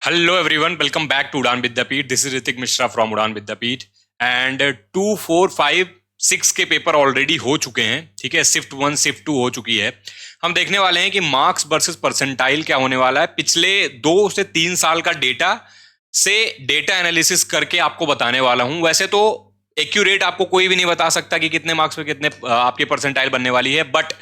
Hello everyone, welcome back to Udaan Vidyapeeth. This is Ritik Mishra from Udaan Vidyapeeth and 2, 4, 5, 6 के paper already हो चुके हैं. ठीक है, शिफ्ट 1 शिफ्ट 2 हो चुकी है. हम देखने वाले हैं कि मार्क्स वर्सेस परसेंटाइल क्या होने वाला है. पिछले 2 से 3 साल का डेटा से डेटा एनालिसिस करके आपको बताने वाला हूं. वैसे तो एक्यूरेट आपको कोई भी नहीं बता सकता कि कितने मार्क्स पे कितने आपके परसेंटाइल बनने वाली है, बट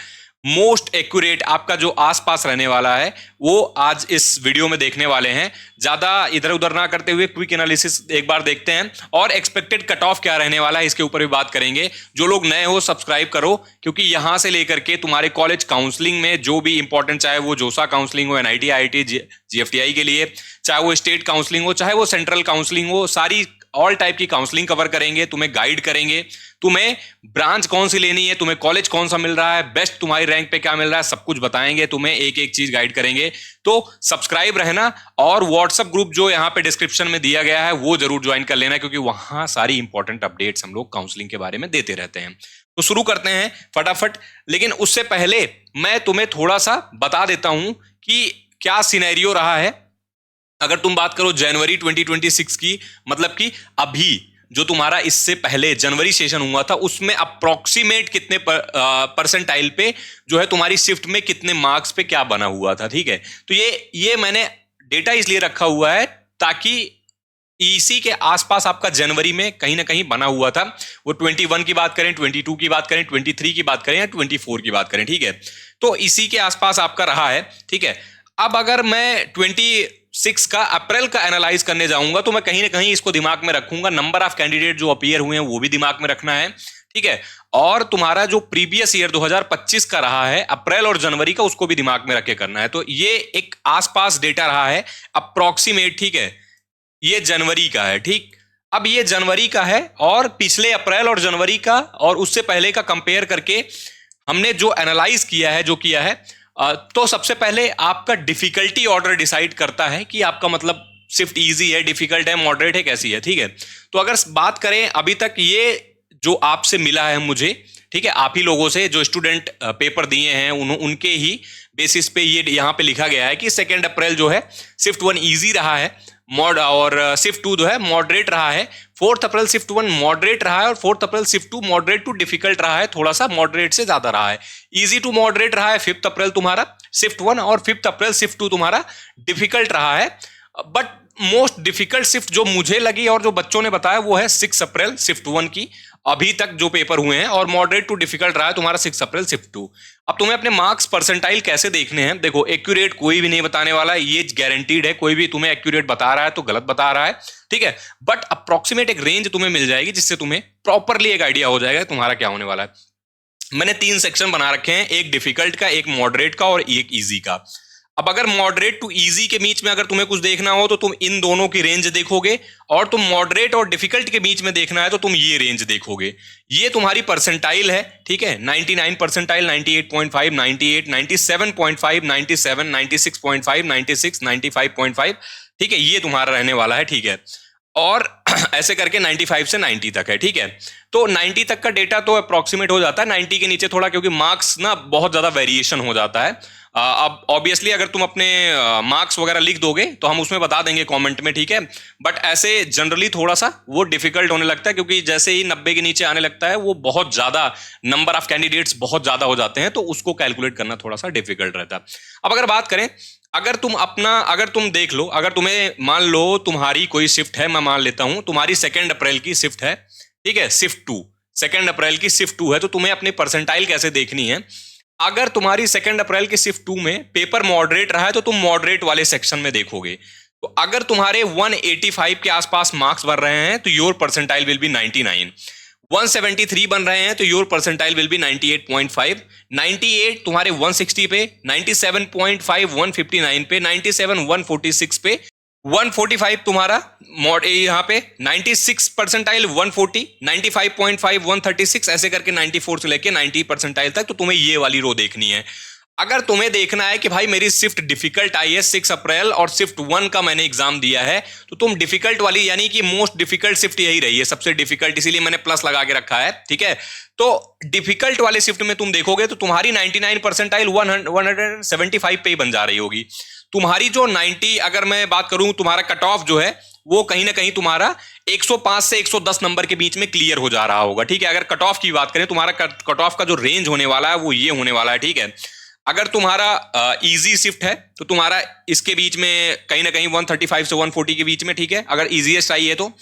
मोस्ट एक्यूरेट आपका जो आसपास रहने वाला है वो आज इस वीडियो में देखने वाले हैं. ज्यादा इधर उधर ना करते हुए क्विक एनालिसिस एक बार देखते हैं और एक्सपेक्टेड कट ऑफ क्या रहने वाला है इसके ऊपर भी बात करेंगे. जो लोग नए हो सब्सक्राइब करो, क्योंकि यहां से लेकर के तुम्हारे कॉलेज काउंसलिंग में जो भी इंपॉर्टेंट, चाहे वो जोसा काउंसलिंग हो, एनआईटी, आईआईटी, जीएफटीआई के लिए, चाहे वो स्टेट काउंसलिंग हो, चाहे वो सेंट्रल काउंसलिंग हो, सारी ऑल टाइप की काउंसलिंग कवर करेंगे. तुम्हें गाइड करेंगे, तुम्हें ब्रांच कौन सी लेनी है, तुम्हें कॉलेज कौन सा मिल रहा है, बेस्ट तुम्हारी रैंक पे क्या मिल रहा है, सब कुछ बताएंगे. तुम्हें एक एक चीज गाइड करेंगे. तो सब्सक्राइब रहना और व्हाट्सएप ग्रुप जो यहाँ पे डिस्क्रिप्शन में दिया गया है वो जरूर ज्वाइन कर लेना, क्योंकि वहां सारी इंपॉर्टेंट अपडेट्स हम लोग काउंसलिंग के बारे में देते रहते हैं. तो शुरू करते हैं फटाफट. लेकिन उससे पहले मैं तुम्हें थोड़ा सा बता देता हूं कि क्या सिनेरियो रहा है. अगर तुम बात करो जनवरी 2026 की, मतलब कि अभी जो तुम्हारा इससे पहले जनवरी सेशन हुआ था उसमें अप्रोक्सीमेट कितने परसेंटाइल पे जो है तुम्हारी शिफ्ट में कितने मार्क्स पे क्या बना हुआ था. ठीक है, तो ये मैंने डेटा इसलिए रखा हुआ है ताकि इसी के आसपास आपका जनवरी में कहीं ना कहीं बना हुआ था. वो 21 की बात करें, 22 की बात करें, 23 की बात करें या 24 की बात करें. ठीक है, तो इसी के आसपास आपका रहा है. ठीक है, अब अगर मैं 26 का अप्रैल का एनालाइज करने जाऊंगा तो मैं कहीं ना कहीं इसको दिमाग में रखूंगा. नंबर ऑफ कैंडिडेट जो अपीयर हुए हैं वो भी दिमाग में रखना है. ठीक है, और तुम्हारा जो प्रीवियस ईयर 2025 का रहा है अप्रैल और जनवरी का, उसको भी दिमाग में रख के करना है. तो ये एक आसपास डेटा रहा है अप्रोक्सीमेट. ठीक है, ये जनवरी का है. ठीक, अब ये जनवरी का है और पिछले अप्रैल और जनवरी का और उससे पहले का कंपेयर करके हमने जो एनालाइज किया है, जो किया है, तो सबसे पहले आपका डिफिकल्टी ऑर्डर डिसाइड करता है कि आपका मतलब शिफ्ट इजी है, डिफिकल्ट है, मॉडरेट है, कैसी है. ठीक है, तो अगर बात करें अभी तक ये जो आपसे मिला है मुझे, ठीक है, आप ही लोगों से जो स्टूडेंट पेपर दिए हैं उनके ही बेसिस पे ये यहाँ पे लिखा गया है कि 2 अप्रैल जो है शिफ्ट 1 इजी रहा है और शिफ्ट 2 जो है मॉडरेट रहा है. 4 अप्रैल शिफ्ट 1 मॉडरेट रहा है और 4 अप्रैल शिफ्ट 2 मॉडरेट टू डिफिकल्ट रहा है, थोड़ा सा मॉडरेट से ज्यादा रहा है. इजी टू मॉडरेट रहा है 5 अप्रैल तुम्हारा शिफ्ट 1 और 5 अप्रैल शिफ्ट 2 तुम्हारा डिफिकल्ट रहा है. बट मोस्ट डिफिकल्ट शिफ्ट जो मुझे लगी और जो बच्चों ने बताया वो है 6 अप्रैल शिफ्ट 1 की, अभी तक जो पेपर हुए हैं, और मॉडरेट टू डिफिकल्ट रहा है तुम्हारा 6 अप्रैल शिफ्ट 2. अब तुम्हें अपने मार्क्स परसेंटाइल कैसे देखने हैं. देखो, एक्यूरेट कोई भी नहीं बताने वाला है, ये गारंटीड है. कोई भी तुम्हें एक्यूरेट बता रहा है तो गलत बता रहा है. ठीक है, बट अप्रोक्सीमेट एक रेंज तुम्हें मिल जाएगी जिससे तुम्हें प्रॉपरली एक आइडिया हो जाएगा तुम्हारा क्या होने वाला है. मैंने 3 सेक्शन बना रखे हैं, एक डिफिकल्ट का, एक मॉडरेट का और एक इजी का. अब अगर मॉडरेट टू इजी के बीच में अगर तुम्हें कुछ देखना हो तो तुम इन दोनों की रेंज देखोगे, और तुम मॉडरेट और डिफिकल्ट के बीच में देखना है तो तुम ये रेंज देखोगे. ये तुम्हारी परसेंटाइल है. ठीक है, 99 परसेंटाइल, 98.5, 98, 97.5, 97, 96.5, 96, 95.5. ठीक है, ये तुम्हारा रहने वाला है. ठीक है, और ऐसे करके 95 से 90 तक है. ठीक है, तो 90 तक का डेटा तो अप्रोक्सीमेट हो जाता है, 90 के नीचे थोड़ा, क्योंकि मार्क्स ना बहुत ज्यादा वेरिएशन हो जाता है. अब ऑब्वियसली अगर तुम अपने मार्क्स वगैरह लिख दोगे तो हम उसमें बता देंगे कमेंट में. ठीक है, बट ऐसे जनरली थोड़ा सा वो डिफिकल्ट होने लगता है, क्योंकि जैसे ही 90 के नीचे आने लगता है वो बहुत ज्यादा नंबर ऑफ कैंडिडेट्स बहुत ज्यादा हो जाते हैं, तो उसको कैलकुलेट करना थोड़ा सा डिफिकल्ट रहता है. अब अगर बात करें, अगर तुम देख लो, अगर तुम्हें मान लो तुम्हारी कोई शिफ्ट है, मैं मान लेता हूं तुम्हारी 2 अप्रैल की शिफ्ट है. ठीक है, शिफ्ट 2, 2 अप्रैल की शिफ्ट 2 है, तो तुम्हें अपनी परसेंटाइल कैसे देखनी है. अगर तुम्हारी 2 अप्रैल की शिफ्ट 2 में पेपर मॉडरेट रहा है तो तुम मॉडरेट वाले सेक्शन में देखोगे. तो अगर तुम्हारे 185 के आसपास मार्क्स बन रहे हैं तो योर परसेंटाइल विल बी 99. 173 बन रहे हैं तो योर परसेंटाइल विल बी 98.5. 98 तुम्हारे 160 पे, 97.5 159 पे, 97 146 पे, 145 तुम्हारा यहाँ पे, 96 परसेंटाइल 140, 95.5 136, ऐसे करके 94 से लेके 90 परसेंटाइल तक. तो तुम्हें ये वाली रो देखनी है. अगर तुम्हें देखना है कि भाई मेरी शिफ्ट डिफिकल्ट आई है 6 अप्रैल और शिफ्ट 1 का मैंने एग्जाम दिया है, तो तुम डिफिकल्ट वाली, यानी कि मोस्ट डिफिकल्ट शिफ्ट यही रही है, सबसे डिफिकल्ट, इसीलिए मैंने प्लस लगा के रखा है. ठीक है, तो डिफिकल्ट वाले शिफ्ट में तुम देखोगे तो तुम्हारी 99 परसेंटाइल 175 पे ही बन जा रही होगी. तुम्हारी जो 90, अगर मैं बात करूं तुम्हारा कट ऑफ जो है वो कहीं ना कहीं तुम्हारा 105 से 110 नंबर के बीच में क्लियर हो जा रहा होगा, ठीक है। अगर कट ऑफ की बात करें, तुम्हारा कट ऑफ का जो रेंज होने वाला है वो ये होने वाला है, ठीक है। अगर तुम्हारा इजी शिफ्ट है तो तुम्हारा इसके बीच में कहीं ना कहीं 135 से 140 के बीच में, ठीक है, अगर इजीएस्ट आई है तो।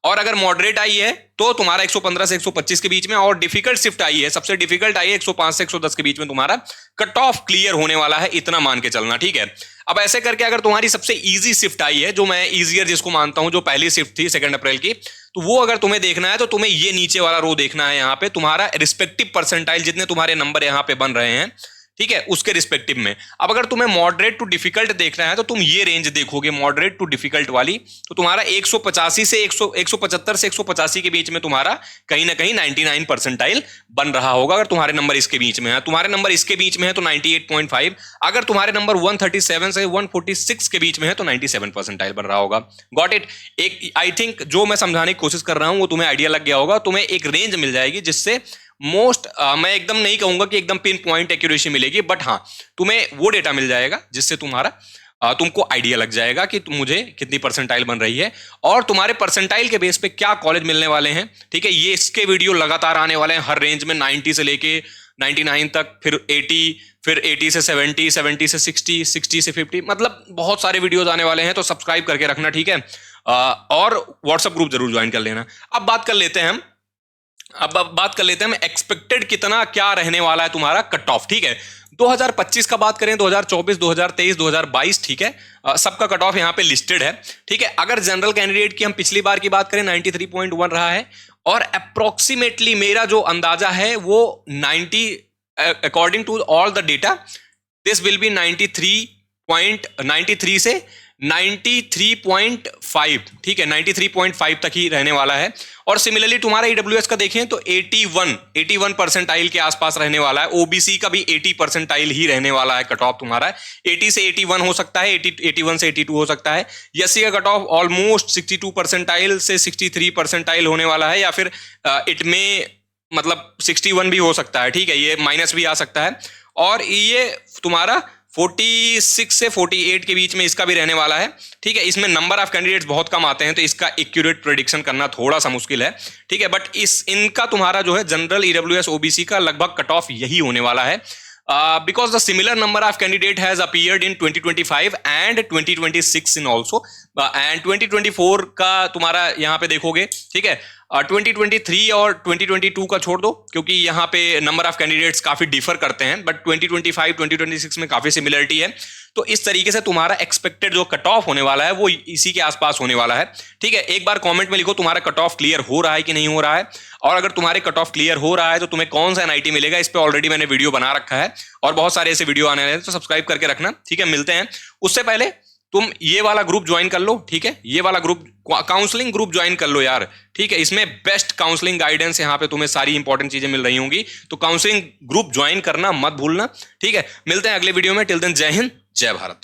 और अगर मॉडरेट आई है तो तुम्हारा 115 से 125 के बीच में, और डिफिकल्ट शिफ्ट आई है, सबसे डिफिकल्ट आई है 105 से 110 के बीच में तुम्हारा कट ऑफ क्लियर होने वाला है, इतना मान के चलना, ठीक है। अब ऐसे करके अगर तुम्हारी सबसे इजी शिफ्ट आई है, जो मैं इजियर जिसको मानता हूं, जो पहली शिफ्ट थी 2 अप्रैल की, तो वो अगर तुम्हें देखना है तो तुम्हें ये नीचे वाला रो देखना है, यहां पे तुम्हारा रिस्पेक्टिव परसेंटाइल, जितने तुम्हारे नंबर यहां पे बन रहे हैं, ठीक है, उसके रिस्पेक्टिव में। अब अगर तुम्हें मॉडरेट टू डिफिकल्ट देखना है तो तुम ये रेंज देखोगे, मॉडरेट टू डिफिकल्ट वाली, तो तुम्हारा 185 से 175 से 185 के बीच में तुम्हारा कहीं ना कहीं 99 परसेंटाइल बन रहा होगा, अगर तुम्हारे नंबर इसके बीच में है। तुम्हारे नंबर इसके बीच में है तो 98.5, अगर तुम्हारे नंबर 137 से 146 के बीच में है तो 97 परसेंटाइल बन रहा होगा। Got it. एक आई थिंक जो मैं समझाने की कोशिश कर रहा हूं वो तुम्हें आइडिया लग गया होगा। तुम्हें एक रेंज मिल जाएगी जिससे मैं एकदम नहीं कहूंगा कि एकदम पिन पॉइंट एक्यूरेसी मिलेगी, बट हाँ तुम्हें वो डेटा मिल जाएगा जिससे तुमको आइडिया लग जाएगा कि मुझे कितनी परसेंटाइल बन रही है और तुम्हारे परसेंटाइल के बेस पे क्या कॉलेज मिलने वाले हैं, ठीक है। ये इसके वीडियो लगातार आने वाले हैं, हर रेंज में 90 से लेके 99 तक, फिर 80, फिर 80 से 70, 70 से 60, 60 से 50, मतलब बहुत सारे वीडियोज आने वाले हैं, तो सब्सक्राइब करके रखना, ठीक है। और व्हाट्सएप ग्रुप जरूर ज्वाइन कर लेना। अब बात कर लेते हैं हम एक्सपेक्टेड कितना क्या रहने वाला है तुम्हारा कट ऑफ, ठीक है। 2025 का बात करें, 2024, 2023, 2022, ठीक है, सबका कट ऑफ यहां पे लिस्टेड है, ठीक है। अगर जनरल कैंडिडेट की हम पिछली बार की बात करें 93.1 रहा है, और अप्रोक्सीमेटली मेरा जो अंदाजा है वो 90, according to all the data, this will be 93 से 93.5, ठीक है, 93.5 तक ही रहने वाला है। और सिमिलरली तुम्हारा ईडब्ल्यूएस का देखें तो 81 परसेंटाइल के आसपास रहने वाला है। ओबीसी का भी 80 परसेंटाइल ही रहने वाला है कट ऑफ तुम्हारा, 80 से 81 हो सकता है, 81 से 82 हो सकता है। एससी का कट ऑफ ऑलमोस्ट 62 परसेंटाइल से 63 परसेंटाइल होने वाला है, या फिर इट में मतलब 61 भी हो सकता है, ठीक है, ये माइनस भी आ सकता है। और ये तुम्हारा 46 से 48 के बीच में इसका भी रहने वाला है, ठीक है। इसमें नंबर ऑफ कैंडिडेट्स बहुत कम आते हैं तो इसका एक्यूरेट प्रेडिक्शन करना थोड़ा सा मुश्किल है, ठीक है। बट इनका तुम्हारा जो है जनरल ईडब्ल्यूएस ओबीसी का लगभग कट ऑफ यही होने वाला है, because the similar number of candidate has appeared in 2025 and 2026 in also, and 2024 का तुम्हारा यहाँ पे देखोगे, ठीक है। 2023 और 2022 का छोड़ दो क्योंकि यहाँ पे नंबर ऑफ कैंडिडेट्स काफी डिफर करते हैं, बट 2025 2026 में काफी सिमिलरिटी है। तो इस तरीके से तुम्हारा एक्सपेक्टेड जो कट ऑफ होने वाला है वो इसी के आसपास होने वाला है, ठीक है। एक बार कमेंट में लिखो तुम्हारा कट ऑफ क्लियर हो रहा है कि नहीं हो रहा है, और अगर तुम्हारे कट ऑफ क्लियर हो रहा है तो तुम्हें कौन सा एनआईटी मिलेगा, इस पे ऑलरेडी मैंने वीडियो बना रखा है और बहुत सारे ऐसे वीडियो आने वाले हैं, तो सब्सक्राइब करके रखना, ठीक है। मिलते हैं, उससे पहले तुम ये वाला ग्रुप ज्वाइन कर लो, ठीक है, ये वाला ग्रुप काउंसलिंग ग्रुप ज्वाइन कर लो यार, ठीक है। इसमें बेस्ट काउंसलिंग गाइडेंस यहाँ पे तुम्हें सारी इंपॉर्टेंट चीजें मिल रही होंगी, तो काउंसलिंग ग्रुप ज्वाइन करना मत भूलना, ठीक है। मिलते हैं अगले वीडियो में, टिल देन जय हिंद जय भारत।